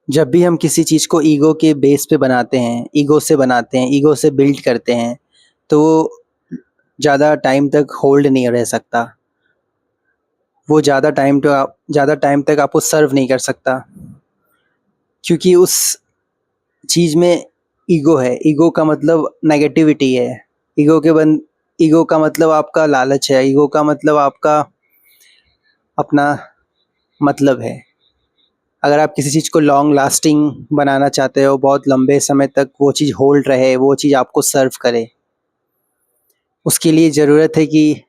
जब भी हम किसी चीज़ को ईगो के बेस पे बनाते हैं, ईगो से बनाते हैं, ईगो से बिल्ड करते हैं, तो वो ज़्यादा टाइम तक होल्ड नहीं रह सकता। वो ज़्यादा टाइम तक आपको सर्व नहीं कर सकता, क्योंकि उस चीज़ में ईगो है। ईगो का मतलब नेगेटिविटी है। ईगो का मतलब आपका लालच है। ईगो का मतलब आपका अपना मतलब है। अगर आप किसी चीज़ को लॉन्ग लास्टिंग बनाना चाहते हो, बहुत लंबे समय तक वो चीज़ होल्ड रहे, वो चीज़ आपको सर्व करे, उसके लिए ज़रूरत है कि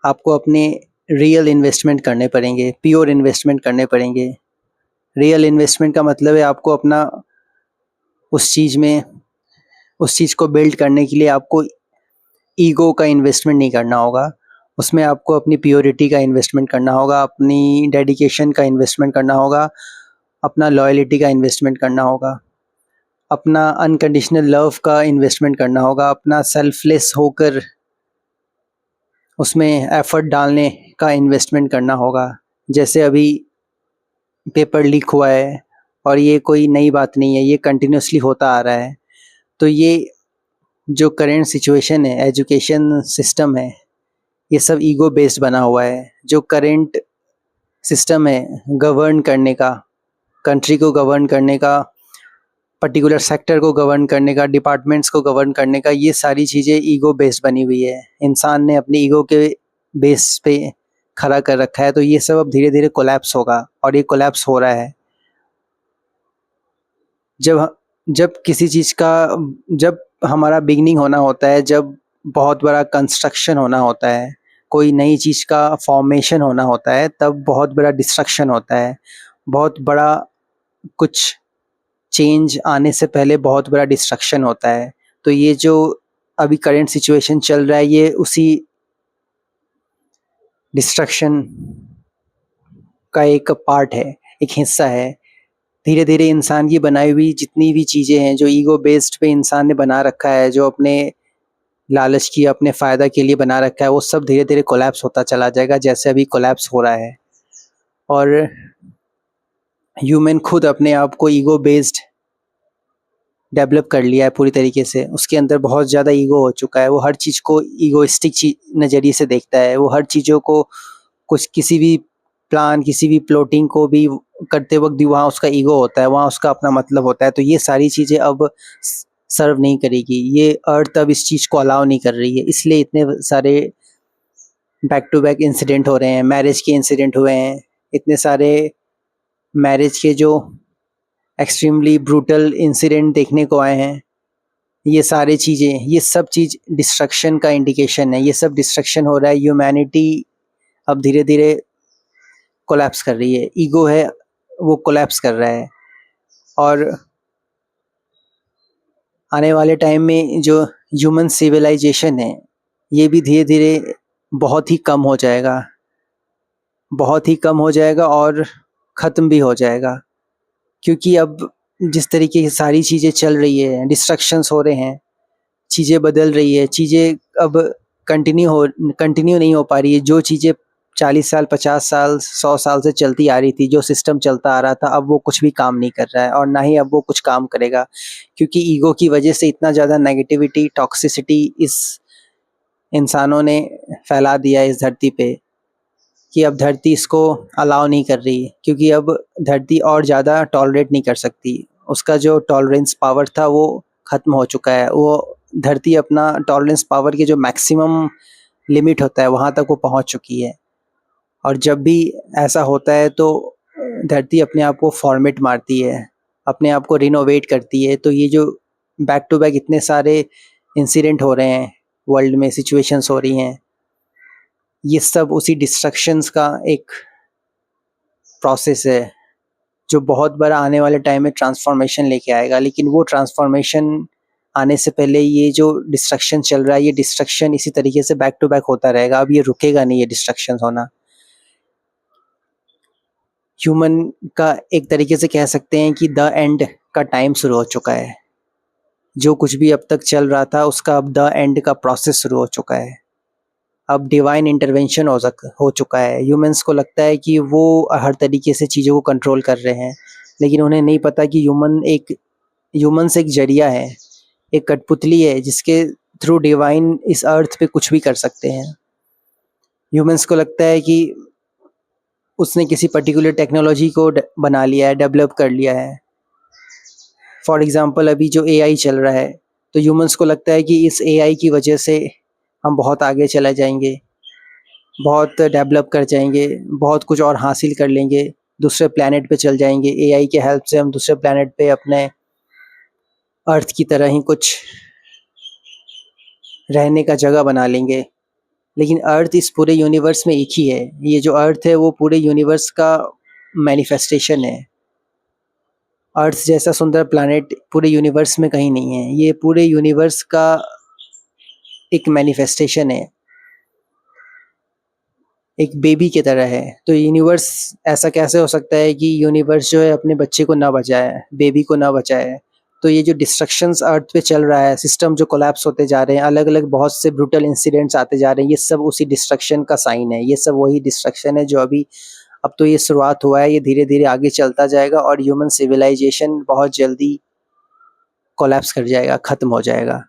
आपको अपने रियल इन्वेस्टमेंट करने पड़ेंगे, प्योर इन्वेस्टमेंट करने पड़ेंगे। रियल इन्वेस्टमेंट का मतलब है आपको अपना उस चीज़ में उस चीज़ को बिल्ड करने के लिए आपको ईगो का इन्वेस्टमेंट नहीं करना होगा। उसमें आपको अपनी प्योरिटी का इन्वेस्टमेंट करना होगा, अपनी डेडिकेशन का इन्वेस्टमेंट करना होगा, अपना लॉयल्टी का इन्वेस्टमेंट करना होगा, अपना अनकंडीशनल लव का इन्वेस्टमेंट करना होगा, अपना सेल्फलेस होकर उसमें एफर्ट डालने का इन्वेस्टमेंट करना होगा। जैसे अभी पेपर लीक हुआ है और ये कोई नई बात नहीं है, ये कंटिन्यूसली होता आ रहा है। तो ये जो करंट सिचुएशन है, एजुकेशन सिस्टम है, ये सब ईगो बेस्ड बना हुआ है। जो करंट सिस्टम है गवर्न करने का, कंट्री को गवर्न करने का, पर्टिकुलर सेक्टर को गवर्न करने का, डिपार्टमेंट्स को गवर्न करने का, ये सारी चीज़ें ईगो बेस्ड बनी हुई है। इंसान ने अपनी ईगो के बेस पे खड़ा कर रखा है। तो ये सब अब धीरे धीरे कोलैप्स होगा, और ये कोलैप्स हो रहा है। जब जब किसी चीज़ का जब हमारा बिगनिंग होना होता है, जब बहुत बड़ा कंस्ट्रक्शन होना होता है, कोई नई चीज़ का फॉर्मेशन होना होता है, तब बहुत बड़ा डिस्ट्रक्शन होता है। बहुत बड़ा कुछ चेंज आने से पहले बहुत बड़ा डिस्ट्रक्शन होता है। तो ये जो अभी करंट सिचुएशन चल रहा है, ये उसी डिस्ट्रक्शन का एक पार्ट है, एक हिस्सा है। धीरे धीरे इंसान की बनाई हुई जितनी भी चीज़ें हैं, जो ईगो बेस्ड पे इंसान ने बना रखा है, जो अपने लालच की, अपने फ़ायदा के लिए बना रखा है, वो सब धीरे धीरे कोलैप्स होता चला जाएगा, जैसे अभी कोलैप्स हो रहा है। और ह्यूमन खुद अपने आप को ईगो बेस्ड डेवलप कर लिया है पूरी तरीके से। उसके अंदर बहुत ज़्यादा ईगो हो चुका है। वो हर चीज़ को ईगोइस्टिक नज़रिए से देखता है। वो हर चीज़ों को, कुछ किसी भी प्लान, किसी भी प्लॉटिंग को भी करते वक्त भी वहाँ उसका ईगो होता है, वहाँ उसका अपना मतलब होता है। तो ये सारी चीज़ें अब सर्व नहीं करेगी। ये अर्थ अब इस चीज़ को अलाउ नहीं कर रही है, इसलिए इतने सारे बैक टू बैक इंसिडेंट हो रहे हैं। मैरिज के इंसिडेंट हुए हैं, इतने सारे मैरिज के जो एक्सट्रीमली ब्रूटल इंसिडेंट देखने को आए हैं। ये सारी चीज़ें, ये सब चीज़ डिस्ट्रक्शन का इंडिकेशन है। ये सब डिस्ट्रक्शन हो रहा है। ह्यूमैनिटी अब धीरे धीरे कोलैप्स कर रही है। ईगो है, वो कोलैप्स कर रहा है। और आने वाले टाइम में जो ह्यूमन सिविलाइजेशन है, ये भी धीरे धीरे बहुत ही कम हो जाएगा, बहुत ही कम हो जाएगा और ख़त्म भी हो जाएगा। क्योंकि अब जिस तरीके की सारी चीज़ें चल रही है, डिस्ट्रक्शंस हो रहे हैं, चीज़ें बदल रही है, चीज़ें अब कंटिन्यू नहीं हो पा रही है। जो चीज़ें 40 साल, 50 साल, 100 साल से चलती आ रही थी, जो सिस्टम चलता आ रहा था, अब वो कुछ भी काम नहीं कर रहा है, और ना ही अब वो कुछ काम करेगा। क्योंकि ईगो की वजह से इतना ज़्यादा नेगेटिविटी, टॉक्सिसिटी इस इंसानों ने फैला दिया है इस धरती पे, कि अब धरती इसको अलाउ नहीं कर रही। क्योंकि अब धरती और ज़्यादा टॉलरेट नहीं कर सकती। उसका जो टॉलरेंस पावर था वो ख़त्म हो चुका है। वो धरती अपना टॉलरेंस पावर के जो मैक्सिमम लिमिट होता है, वहाँ तक वो पहुँच चुकी है। और जब भी ऐसा होता है तो धरती अपने आप को फॉर्मेट मारती है, अपने आप को रिनोवेट करती है। तो ये जो बैक टू बैक इतने सारे इंसिडेंट हो रहे हैं, वर्ल्ड में सिचुएशंस हो रही हैं, ये सब उसी डिस्ट्रक्शंस का एक प्रोसेस है, जो बहुत बड़ा आने वाले टाइम में ट्रांसफॉर्मेशन लेके आएगा। लेकिन वो ट्रांसफॉर्मेशन आने से पहले ये जो डिस्ट्रक्शन चल रहा है, ये डिस्ट्रक्शन इसी तरीके से बैक टू बैक होता रहेगा। अब ये रुकेगा नहीं, ये डिस्ट्रक्शन होना। ह्यूमन का एक तरीके से कह सकते हैं कि द एंड का टाइम शुरू हो चुका है। जो कुछ भी अब तक चल रहा था, उसका अब द एंड का प्रोसेस शुरू हो चुका है। अब डिवाइन इंटरवेंशन हो चुका है। ह्यूमंस को लगता है कि वो हर तरीके से चीज़ों को कंट्रोल कर रहे हैं। लेकिन उन्हें नहीं पता कि ह्यूमन्स एक ज़रिया है, एक कठपुतली है जिसके थ्रू डिवाइन इस अर्थ पे कुछ भी कर सकते हैं। ह्यूमन्स को लगता है कि उसने किसी पर्टिकुलर टेक्नोलॉजी को बना लिया है, डेवलप कर लिया है। फॉर एग्ज़ाम्पल अभी जो एआई चल रहा है, तो ह्यूमन्स को लगता है कि इस एआई की वजह से हम बहुत आगे चले जाएंगे, बहुत डेवलप कर जाएंगे, बहुत कुछ और हासिल कर लेंगे, दूसरे प्लैनेट पे चल जाएंगे। एआई के हेल्प से हम दूसरे प्लैनेट पे अपने अर्थ की तरह ही कुछ रहने का जगह बना लेंगे। लेकिन अर्थ इस पूरे यूनिवर्स में एक ही है। ये जो अर्थ है वो पूरे यूनिवर्स का मैनिफेस्टेशन है। अर्थ जैसा सुंदर प्लैनेट पूरे यूनिवर्स में कहीं नहीं है। ये पूरे यूनिवर्स का एक मैनिफेस्टेशन है, एक बेबी की तरह है। तो यूनिवर्स ऐसा कैसे हो सकता है कि यूनिवर्स जो है अपने बच्चे को ना बचाए, बेबी को ना बचाए? तो ये जो डिस्ट्रक्शंस अर्थ पे चल रहा है, सिस्टम जो कोलैप्स होते जा रहे हैं, अलग-अलग बहुत से ब्रूटल इंसिडेंट्स आते जा रहे हैं, ये सब उसी डिस्ट्रक्शन का साइन है। ये सब वही डिस्ट्रक्शन है जो अभी अब तो ये शुरुआत हुआ है, ये धीरे-धीरे आगे चलता जाएगा और ह्यूमन सिविलाइजेशन बहुत जल्दी कोलैप्स कर जाएगा, खत्म हो जाएगा।